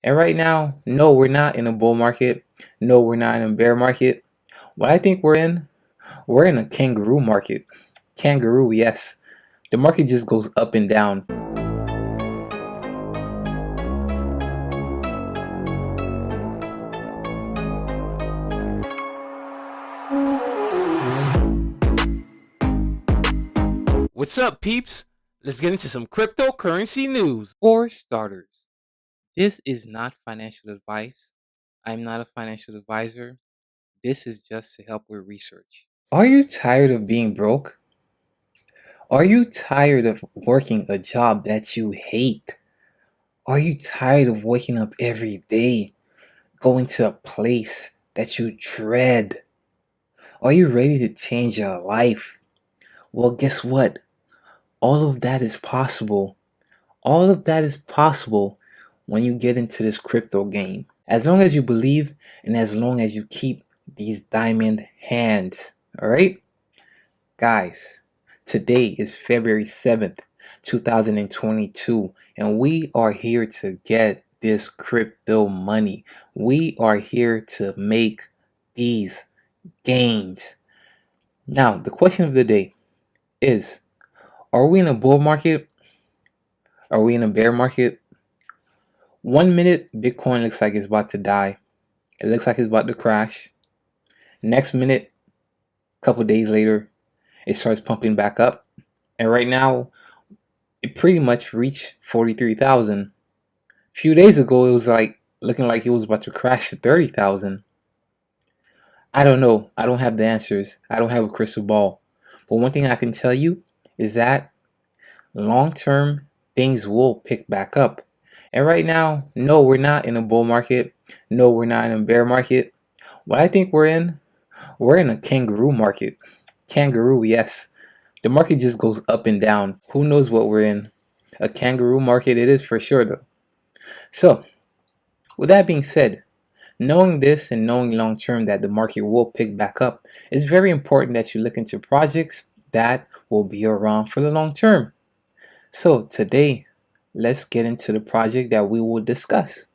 And right now, no, we're not in a bull market. No, we're not in a bear market. What I think we're in a kangaroo market. Kangaroo, yes. The market just goes up and down. What's up, peeps? Let's get into some cryptocurrency news. For starters, this is not financial advice. I'm not a financial advisor. This is just to help with research. Are you tired of being broke? Are you tired of working a job that you hate? Are you tired of waking up every day, going to a place that you dread? Are you ready to change your life? Well, guess what? All of that is possible. All of that is possible when you get into this crypto game. As long as you believe and as long as you keep these diamond hands. All right? Guys, today is February 7th, 2022, and we are here to get this crypto money. We are here to make these gains. Now, the question of the day is, are we in a bull market? Are we in a bear market? 1 minute, Bitcoin looks like it's about to die. It looks like it's about to crash. Next minute, a couple days later, it starts pumping back up. And right now, it pretty much reached 43,000. A few days ago, it was like looking like it was about to crash to 30,000. I don't know. I don't have the answers. I don't have a crystal ball. But one thing I can tell you is that long term, things will pick back up. And right now, no, we're not in a bull market. No, we're not in a bear market. What I think we're in a kangaroo market. Kangaroo, yes. The market just goes up and down. Who knows what we're in? A kangaroo market it is for sure though. So, with that being said, knowing this and knowing long term that the market will pick back up, it's very important that you look into projects that will be around for the long term. So, today, let's get into the project that we will discuss.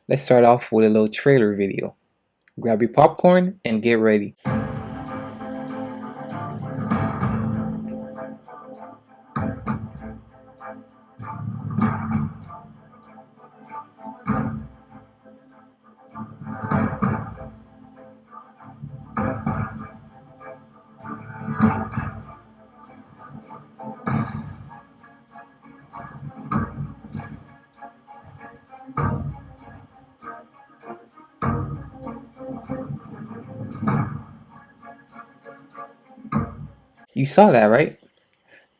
Let's start off with a little trailer video. Grab your popcorn and get ready. You saw that, right?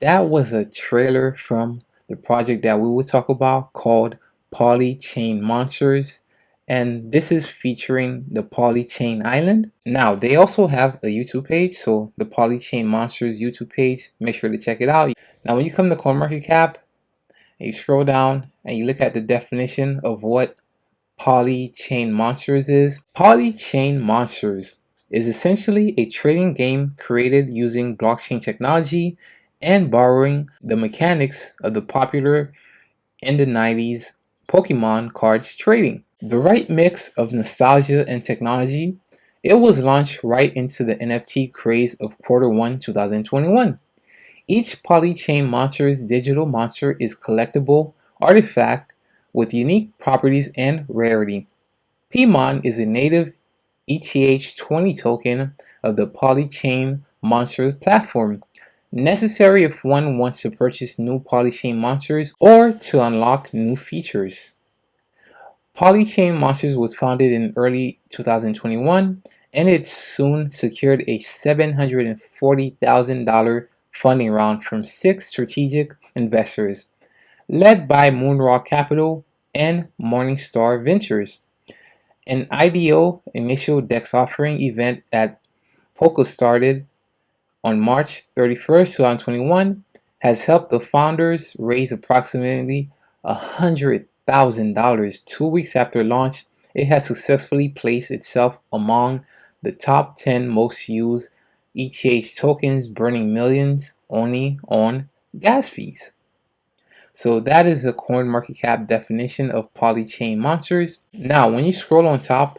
That was a trailer from the project that we will talk about called Polychain Monsters. And this is featuring the Polychain Island. Now, they also have a YouTube page, so the Polychain Monsters YouTube page, make sure to check it out. Now, when you come to CoinMarketCap and you scroll down and you look at the definition of what Polychain Monsters is, Polychain Monsters is essentially a trading game created using blockchain technology and borrowing the mechanics of the popular in the 90s Pokemon cards trading. The right mix of nostalgia and technology, it was launched right into the NFT craze of Q1 2021. Each Polychain Monsters digital monster is collectible artifact with unique properties and rarity. PMON is a native ETH20 token of the Polychain Monsters platform, necessary if one wants to purchase new Polychain Monsters or to unlock new features. Polychain Monsters was founded in early 2021 and it soon secured a $740,000 funding round from 6 strategic investors, led by Moonrock Capital and Morningstar Ventures. An IDO initial DEX offering event at Polka started on March 31st, 2021 has helped the founders raise approximately $100,000. 2 weeks after launch, it has successfully placed itself among the top 10 most used ETH tokens, burning millions only on gas fees. So that is the CoinMarketCap definition of Polychain Monsters. Now, when you scroll on top,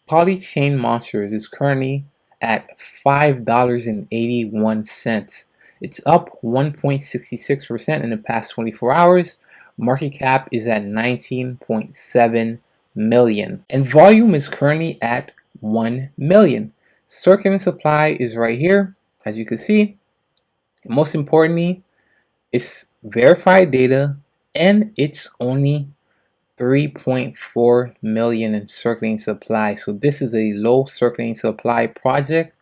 Polychain Monsters is currently at $5.81. It's up 1.66% in the past 24 hours. Market cap is at 19.7 million. And volume is currently at 1 million. Circulating supply is right here, as you can see. And most importantly, it's verified data and it's only 3.4 million in circulating supply. So this is a low circulating supply project.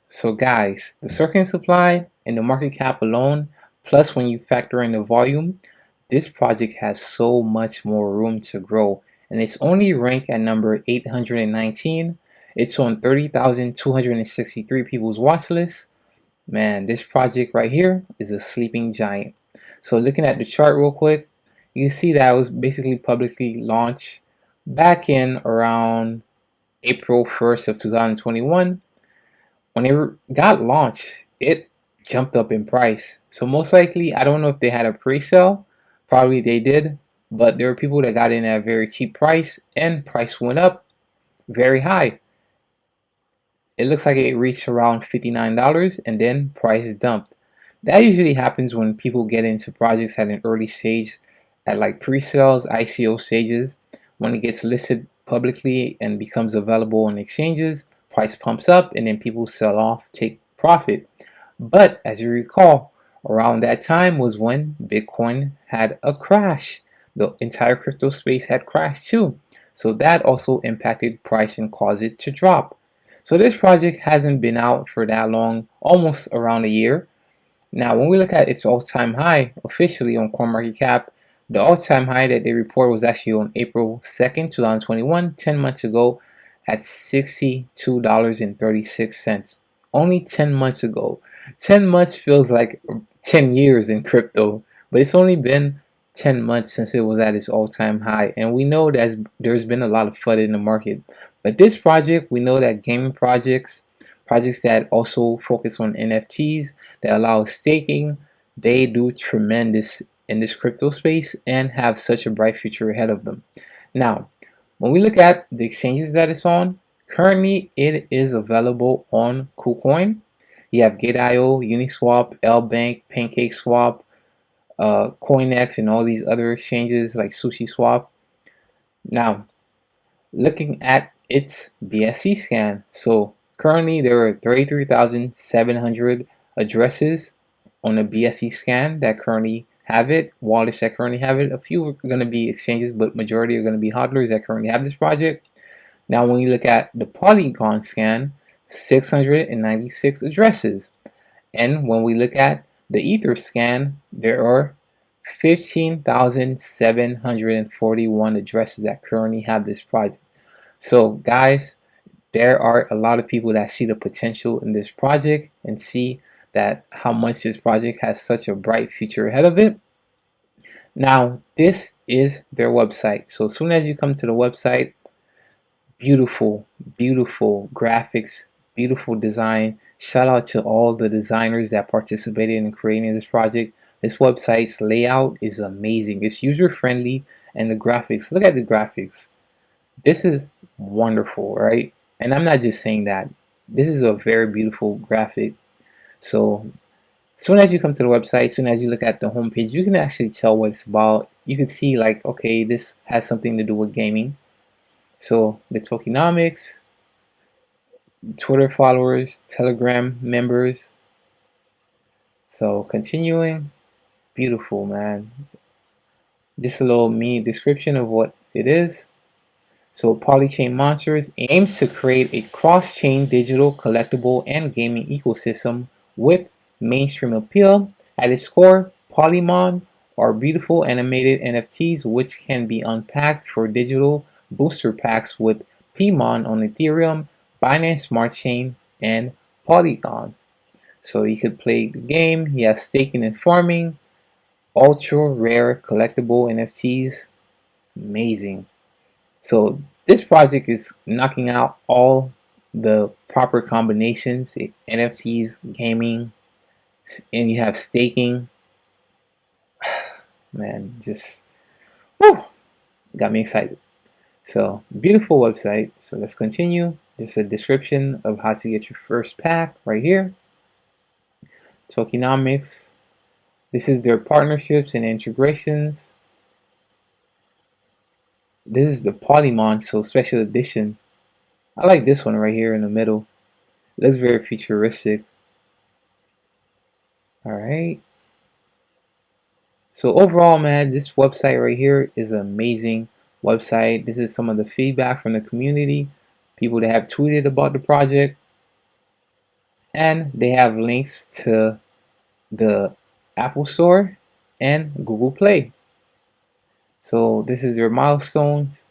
So guys, the circulating supply and the market cap alone, plus when you factor in the volume, this project has so much more room to grow. And it's only ranked at number 819. It's on 30,263 people's watch list. Man, this project right here is a sleeping giant. So looking at the chart real quick, you can see that it was basically publicly launched back in around April 1st of 2021. When it got launched, it jumped up in price. So most likely, I don't know if they had a pre-sale. Probably they did, but there were people that got in at a very cheap price and price went up very high. It looks like it reached around $59 and then price dumped. That usually happens when people get into projects at an early stage, at like pre-sales, ICO stages. When it gets listed publicly and becomes available on exchanges, price pumps up and then people sell off, take profit. But as you recall, around that time was when Bitcoin had a crash. The entire crypto space had crashed too. So that also impacted price and caused it to drop. So this project hasn't been out for that long, almost around a year. Now, when we look at its all-time high officially on CoinMarketCap, the all-time high that they report was actually on April 2nd, 2021, 10 months ago, at $62.36. Only 10 months ago. 10 months feels like 10 years in crypto, but it's only been 10 months since it was at its all-time high. And we know that there's been a lot of FUD in the market. But this project, we know that gaming projects that also focus on NFTs, that allow staking, they do tremendous in this crypto space and have such a bright future ahead of them. Now, when we look at the exchanges that it's on, currently it is available on KuCoin. You have Gate.io, Uniswap, LBank, PancakeSwap, CoinX, and all these other exchanges like SushiSwap. Now, looking at its BSC scan, so currently there are 33,700 addresses on the BSC scan that currently have it, wallets that currently have it. A few are going to be exchanges, but majority are going to be hodlers that currently have this project. Now, when you look at the Polygon scan, 696 addresses. And when we look at the Ether scan, there are 15,741 addresses that currently have this project. So guys, there are a lot of people that see the potential in this project and see that how much this project has such a bright future ahead of it. Now, this is their website. So as soon as you come to the website, beautiful, beautiful graphics, beautiful design. Shout out to all the designers that participated in creating this project. This website's layout is amazing. It's user friendly and the graphics, look at the graphics. This is wonderful, right? And I'm not just saying that. This is a very beautiful graphic. So as soon as you come to the website, as soon as you look at the homepage, you can actually tell what it's about. You can see like, okay, this has something to do with gaming. So the tokenomics, Twitter followers, Telegram members. So continuing, beautiful, man. Just a little mini description of what it is. So Polychain Monsters aims to create a cross-chain digital collectible and gaming ecosystem with mainstream appeal. At its core, Polymon are beautiful animated NFTs which can be unpacked for digital booster packs with PMON on Ethereum, Binance Smart Chain, and Polygon. So you could play the game, you have staking and farming, ultra rare collectible NFTs, amazing. So this project is knocking out all the proper combinations, NFTs, gaming, and you have staking. man, just whew, got me excited. So beautiful website. So let's continue. Just a description of how to get your first pack right here. Tokenomics. This is their partnerships and integrations. This is the Polymon, so special edition. I like this one right here in the middle. It looks very futuristic. Alright. So overall, man, this website right here is an amazing website. This is some of the feedback from the community, people that have tweeted about the project, and they have links to the Apple Store and Google Play. So this is their milestones,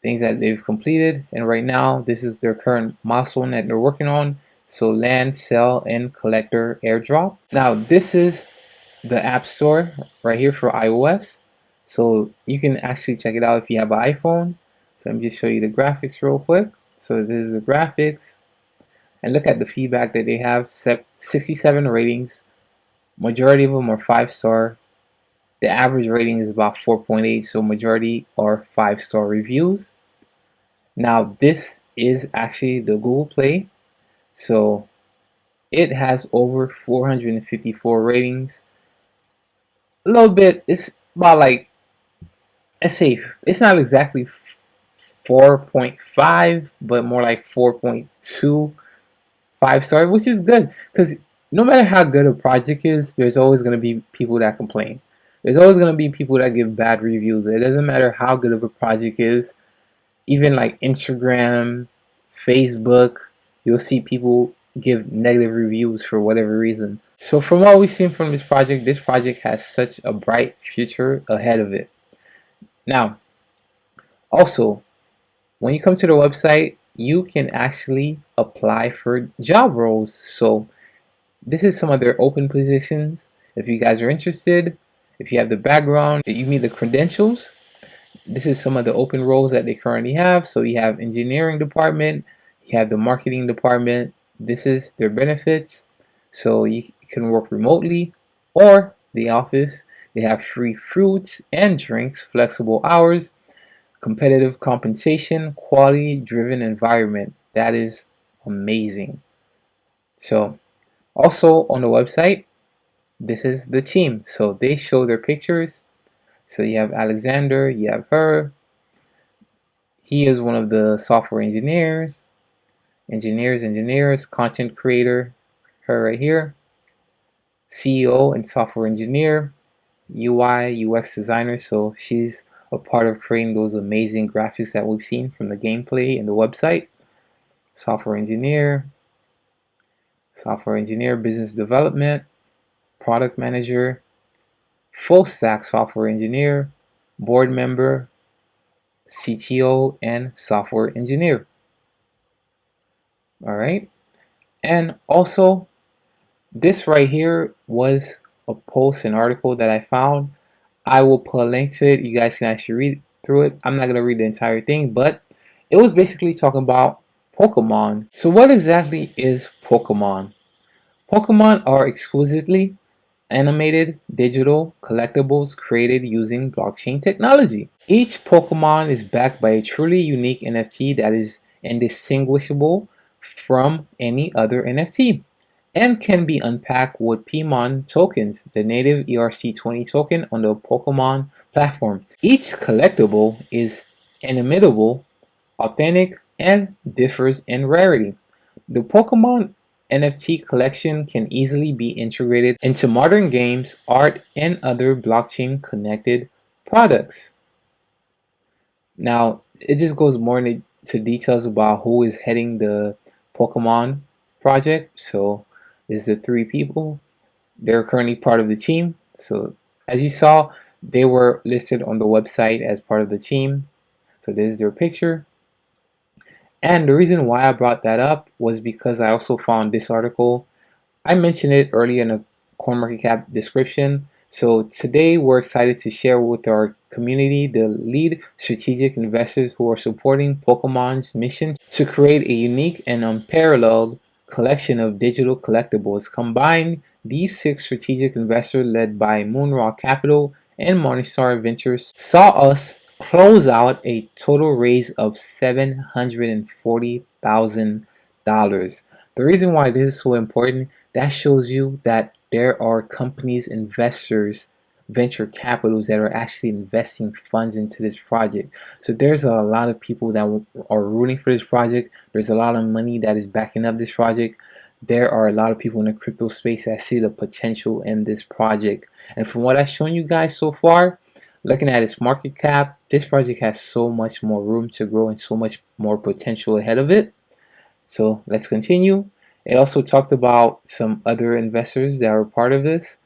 things that they've completed, and right now this is their current milestone that they're working on. So land, sell, and collector airdrop. Now this is the App Store right here for iOS. So you can actually check it out if you have an iPhone. So let me just show you the graphics real quick. So this is the graphics, and look at the feedback that they have. 67 ratings. Majority of them are 5-star. The average rating is about 4.8, so majority are 5-star reviews. Now this is actually the Google Play, so it has over 454 ratings. A little bit, it's about like, let's say it's not exactly 4.5, but more like 4.2 5-star, which is good because no matter how good a project is, there's always going to be people that complain. There's always going to be people that give bad reviews. It doesn't matter how good of a project is. Even like Instagram, Facebook, you'll see people give negative reviews for whatever reason. So from what we've seen from this project has such a bright future ahead of it. Now, also, when you come to the website, you can actually apply for job roles. So this is some of their open positions. If you guys are interested, if you have the background, you meet the credentials, this is some of the open roles that they currently have. So you have engineering department, you have the marketing department. This is their benefits. So you can work remotely or the office. They have free fruits and drinks, flexible hours, competitive compensation, quality driven environment. That is amazing. So also on the website, this is the team. So they show their pictures. So you have Alexander, you have her. He is one of the software engineers, content creator, her right here, CEO and software engineer, UI, UX designer. So she's a part of creating those amazing graphics that we've seen from the gameplay and the website. Software engineer, business development, product manager, full stack software engineer, board member, CTO, and software engineer. All right. And also, this right here was a post, an article that I found. I will put a link to it. You guys can actually read through it. I'm not going to read the entire thing, but it was basically talking about Pokemon. So what exactly is Pokemon? Pokemon are exquisitely animated digital collectibles created using blockchain technology. Each Pokemon is backed by a truly unique NFT that is indistinguishable from any other NFT and can be unpacked with PMON tokens, the native ERC20 token on the Pokémon platform. Each collectible is inimitable, authentic, and differs in rarity. The Pokémon NFT collection can easily be integrated into modern games, art, and other blockchain connected products. Now, it just goes more into details about who is heading the Pokemon project. So, there's the 3 people. They're currently part of the team. So, as you saw, they were listed on the website as part of the team. So, this is their picture. And the reason why I brought that up was because I also found this article. I mentioned it earlier in the CoinMarketCap description. So today we're excited to share with our community the lead strategic investors who are supporting Pokemon's mission to create a unique and unparalleled collection of digital collectibles. Combined, these six strategic investors led by Moonrock Capital and Morningstar Ventures saw us close out a total raise of $740,000. The reason why this is so important, that shows you that there are companies, investors, venture capitals that are actually investing funds into this project. So there's a lot of people that are rooting for this project. There's a lot of money that is backing up this project. There are a lot of people in the crypto space that see the potential in this project. And from what I've shown you guys so far, looking at its market cap, this project has so much more room to grow and so much more potential ahead of it. So let's continue. It also talked about some other investors that were part of this.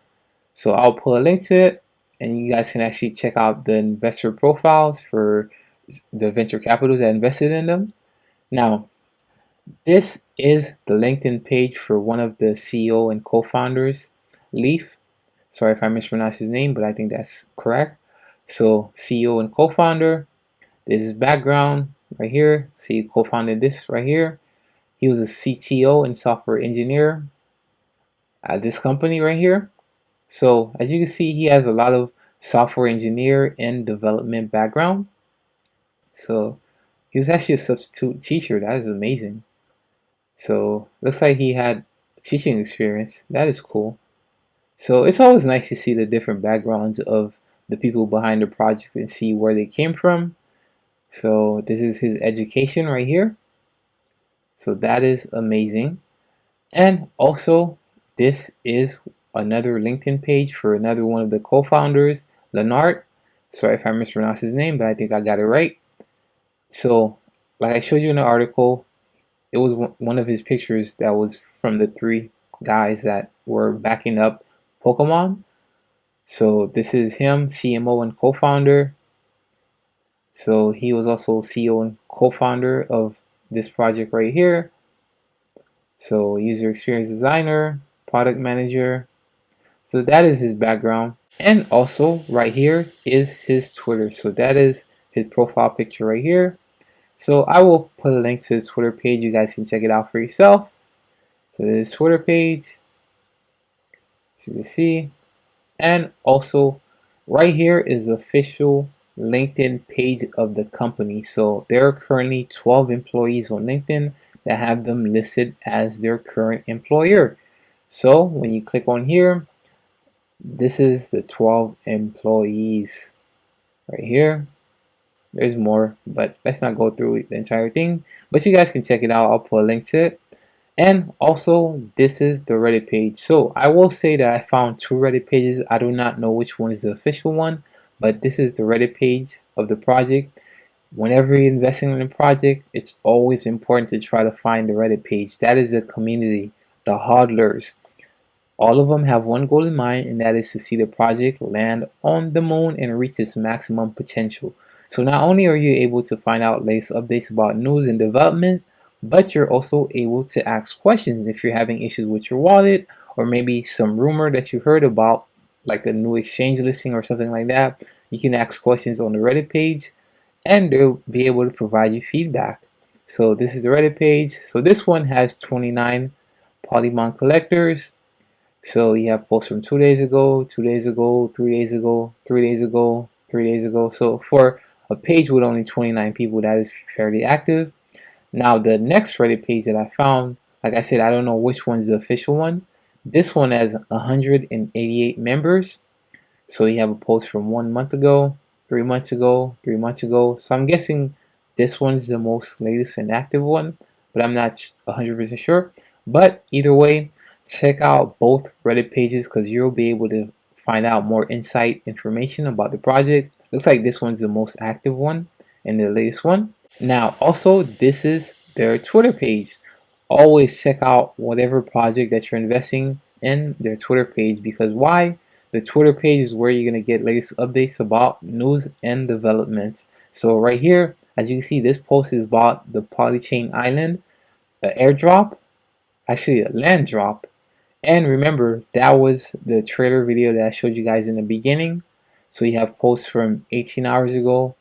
So I'll pull a link to it, and you guys can actually check out the investor profiles for the venture capitals that invested in them. Now, this is the LinkedIn page for one of the CEO and co-founders, Leaf. Sorry if I mispronounced his name, but I think that's correct. So CEO and co-founder. This is background right here. See, he co-founded this right here. He was a CTO and software engineer at this company right here. So as you can see, he has a lot of software engineer and development background. So he was actually a substitute teacher. That is amazing. So looks like he had teaching experience. That is cool. So it's always nice to see the different backgrounds of the people behind the project and see where they came from. So this is his education right here. So that is amazing. And also, this is another LinkedIn page for another one of the co-founders, Leonard. Sorry if I mispronounced his name, but I think I got it right. So, like I showed you in the article, it was one of his pictures that was from the three guys that were backing up Pokémon. So this is him, CMO and co-founder. So he was also CEO and co-founder of this project right here. So user experience designer, product manager. So that is his background. And also right here is his Twitter. So that is his profile picture right here. So I will put a link to his Twitter page. You guys can check it out for yourself. So this is Twitter page. So you can see. And also right here is the official LinkedIn page of the company. So there are currently 12 employees on LinkedIn that have them listed as their current employer. So when you click on here, this is the 12 employees right here. There's more, but let's not go through the entire thing. But you guys can check it out. I'll put a link to it. And also, this is the Reddit page. So I will say that I found two Reddit pages. I do not know which one is the official one, but this is the Reddit page of the project. Whenever you're investing in a project, it's always important to try to find the Reddit page. That is the community, the hodlers. All of them have one goal in mind, and that is to see the project land on the moon and reach its maximum potential. So not only are you able to find out latest updates about news and development, but you're also able to ask questions if you're having issues with your wallet, or maybe some rumor that you heard about, like a new exchange listing or something like that. You can ask questions on the Reddit page, and they'll be able to provide you feedback. So this is the Reddit page. So this one has 29 Polymon collectors. So you have posts from 2 days ago, 2 days ago, 3 days ago, 3 days ago, 3 days ago. So for a page with only 29 people, that is fairly active. Now the next Reddit page that I found, like I said, I don't know which one's the official one. This one has 188 members. So you have a post from 1 month ago, 3 months ago, 3 months ago. So I'm guessing this one's the most latest and active one, but I'm not 100% sure. But either way, check out both Reddit pages because you'll be able to find out more insight information about the project. Looks like this one's the most active one and the latest one. Now, also, this is their Twitter page. Always check out whatever project that you're investing in their Twitter page because why? The Twitter page is where you're going to get latest updates about news and developments. So right here, as you can see, this post is about the Polychain Island, the airdrop, actually a land drop. And remember, that was the trailer video that I showed you guys in the beginning. So you have posts from 18 hours ago,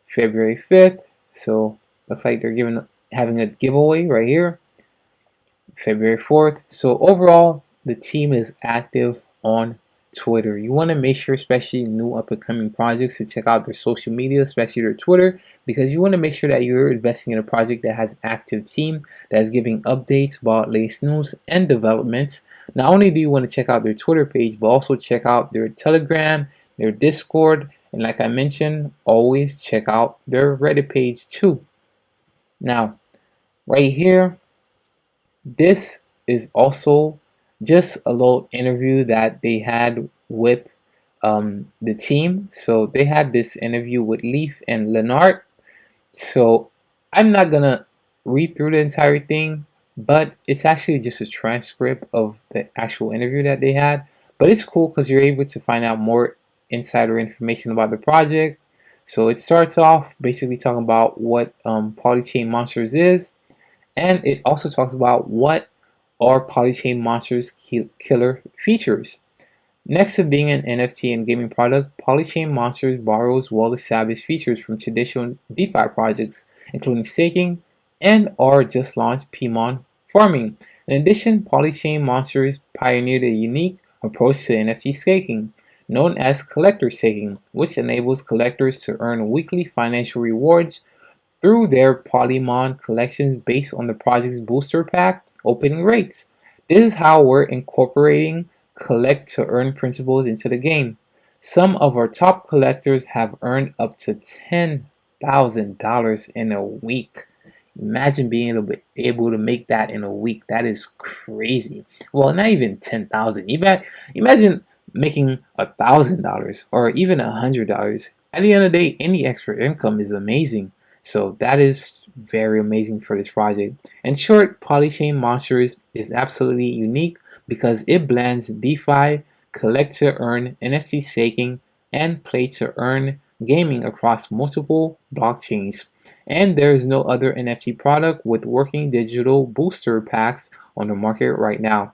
February 5th. So looks like they're having a giveaway right here. February 4th. So overall, the team is active on Twitter. You want to make sure, especially new up and coming projects, to check out their social media, especially their Twitter, because you want to make sure that you're investing in a project that has active team that is giving updates about latest news and developments. Not only do you want to check out their Twitter page, but also check out their Telegram, their Discord, and like I mentioned, always check out their Reddit page too. Now, right here, this is also just a little interview that they had with the team. So they had this interview with Leaf and Leonard. So I'm not gonna read through the entire thing, but it's actually just a transcript of the actual interview that they had. But it's cool because you're able to find out more insider information about the project. So it starts off basically talking about what Polychain Monsters is, and it also talks about what are Polychain Monsters' killer features. Next to being an NFT and gaming product, Polychain Monsters borrows well-established features from traditional DeFi projects, including staking and or just launched PMON farming. In addition, Polychain Monsters pioneered a unique approach to NFT staking, known as collector staking, which enables collectors to earn weekly financial rewards through their Polymon collections based on the project's booster pack opening rates. This is how we're incorporating collect to earn principles into the game. Some of our top collectors have earned up to $10,000 in a week. Imagine being able to make that in a week. That is crazy. Well, not even 10,000. Imagine making $1,000 or even $100. At the end of the day, any extra income is amazing. So that is very amazing for this project. In short, Polychain Monsters is absolutely unique because it blends DeFi, collect to earn, NFT staking, and play to earn gaming across multiple blockchains. And there is no other NFT product with working digital booster packs on the market right now.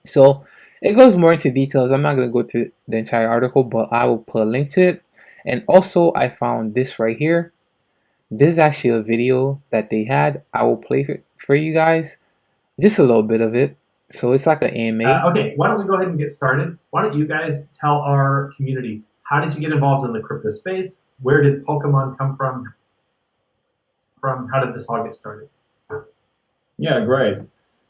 So it goes more into details. I'm not going to go through the entire article, but I will put a link to it. And also, I found this right here. This is actually a video that they had. I will play for you guys, just a little bit of it. So it's like an AMA. Okay, why don't we go ahead and get started? Why don't you guys tell our community, how did you get involved in the crypto space? Where did Pokemon come from? How did this all get started? Yeah, great.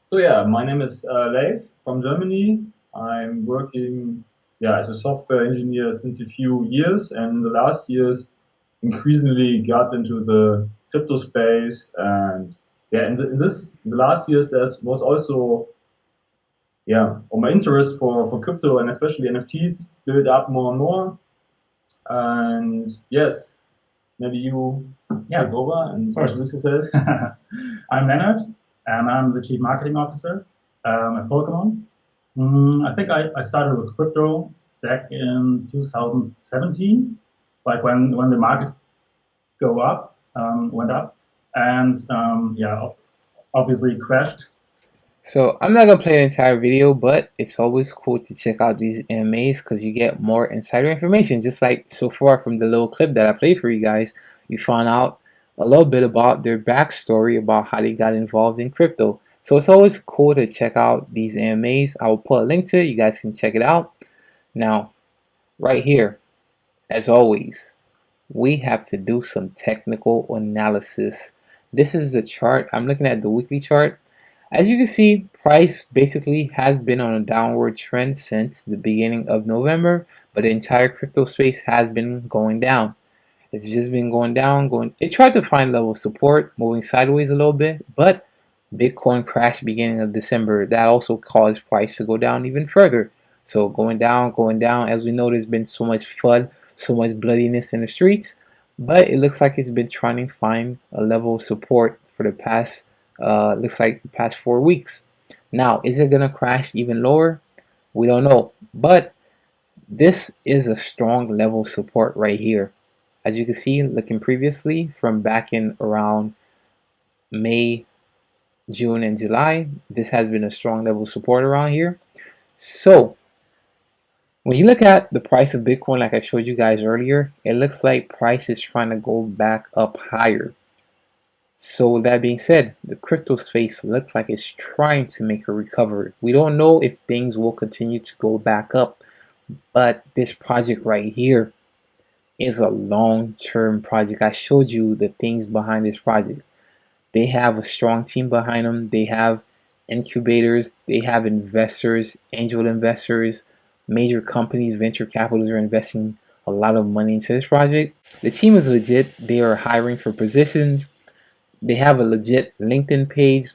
So yeah, my name is Leif from Germany. I'm working as a software engineer since a few years, and in the last years increasingly got into the crypto space. And yeah, in the last years there was also my interest for crypto and especially NFTs built up more and more. And yes, maybe you take over and introduce yourself. I'm Leonard, and I'm the Chief Marketing Officer at Polkamon. I think I started with crypto back in 2017, like when the market went up, and obviously crashed. So I'm not gonna play the entire video, but it's always cool to check out these AMAs because you get more insider information. Just like so far from the little clip that I played for you guys, you found out a little bit about their backstory about how they got involved in crypto. So it's always cool to check out these AMAs. I will put a link to it. You guys can check it out. Now, right here, as always, we have to do some technical analysis. This is the chart. I'm looking at the weekly chart. As you can see, price basically has been on a downward trend since the beginning of November, but the entire crypto space has been going down. It's just been going down. It tried to find level of support, moving sideways a little bit, but Bitcoin crashed beginning of December. That also caused price to go down even further. So going down, going down. As we know, there's been so much flood, so much bloodiness in the streets, but it looks like it's been trying to find a level of support for the past, looks like the past 4 weeks. Now, is it gonna crash even lower? We don't know, but this is a strong level of support right here. As you can see, looking previously from back in around May, June, and July, this has been a strong level of support around here. So when you look at the price of Bitcoin, like I showed you guys earlier, it looks like price is trying to go back up higher. So with that being said, the crypto space looks like it's trying to make a recovery. We don't know if things will continue to go back up, but this project right here is a long-term project. I showed you the things behind this project. They have a strong team behind them. They have incubators. They have investors, angel investors, major companies, venture capitalists are investing a lot of money into this project. The team is legit. They are hiring for positions. They have a legit LinkedIn page.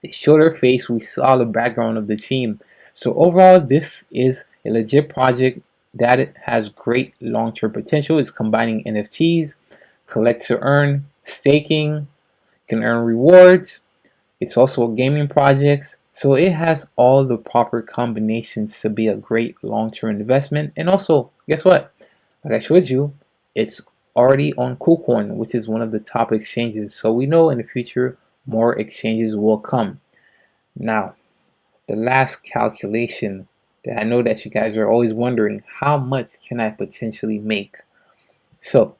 They show their face. We saw the background of the team. So overall, this is a legit project that it has great long-term potential. It's combining NFTs, collect to earn, staking, can earn rewards. It's also a gaming project. So it has all the proper combinations to be a great long-term investment. And also, guess what? Like I showed you, it's already on KuCoin, which is one of the top exchanges. So we know in the future more exchanges will come. Now, the last calculation that I know that you guys are always wondering, how much can I potentially make? So,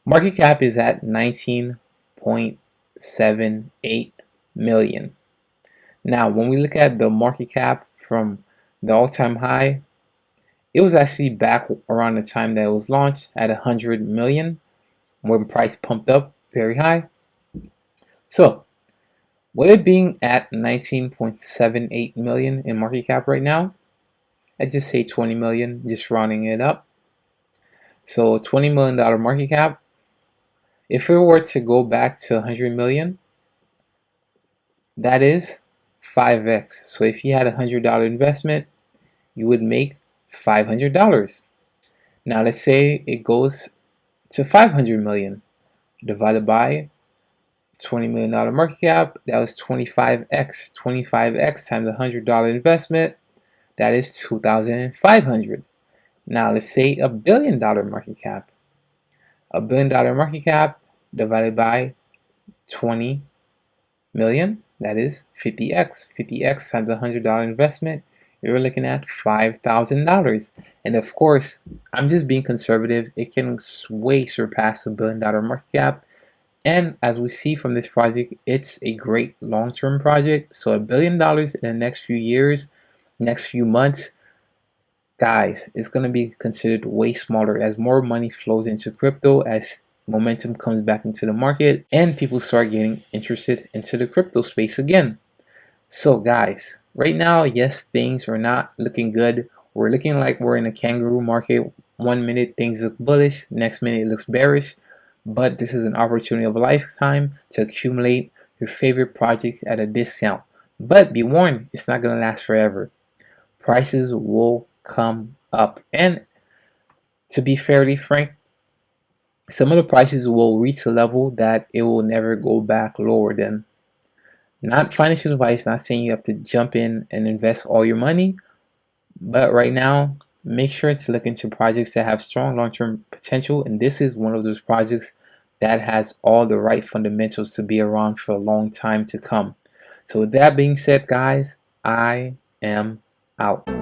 market cap is at 19.78 million. Now, when we look at the market cap from the all-time high, it was actually back around the time that it was launched at 100 million when price pumped up very high. So, with it being at 19.78 million in market cap right now, let's just say 20 million, just rounding it up. So $20 million market cap. If it were to go back to 100 million, that is 5x. So if you had a $100 investment, you would make $500. Now let's say it goes to 500 million divided by $20 million market cap. That was 25x. 25x times a $100 investment. That is 2,500. Now let's say $1 billion market cap. $1 billion market cap divided by 20 million. That is 50x. 50x times a $100 investment. You're looking at $5,000. And of course, I'm just being conservative. It can way surpass $1 billion market cap. And as we see from this project, it's a great long-term project. So $1 billion in the next few years, next few months, guys, it's going to be considered way smaller as more money flows into crypto, as momentum comes back into the market, and people start getting interested into the crypto space again. So guys, right now, yes, things are not looking good. We're looking like we're in a kangaroo market. 1 minute things look bullish, next minute it looks bearish. But this is an opportunity of a lifetime to accumulate your favorite projects at a discount. But be warned, it's not going to last forever. Prices will come up. And to be fairly frank, some of the prices will reach a level that it will never go back lower than. Not financial advice, not saying you have to jump in and invest all your money, but right now, make sure to look into projects that have strong long-term potential, and this is one of those projects that has all the right fundamentals to be around for a long time to come. So with that being said, guys, I am out.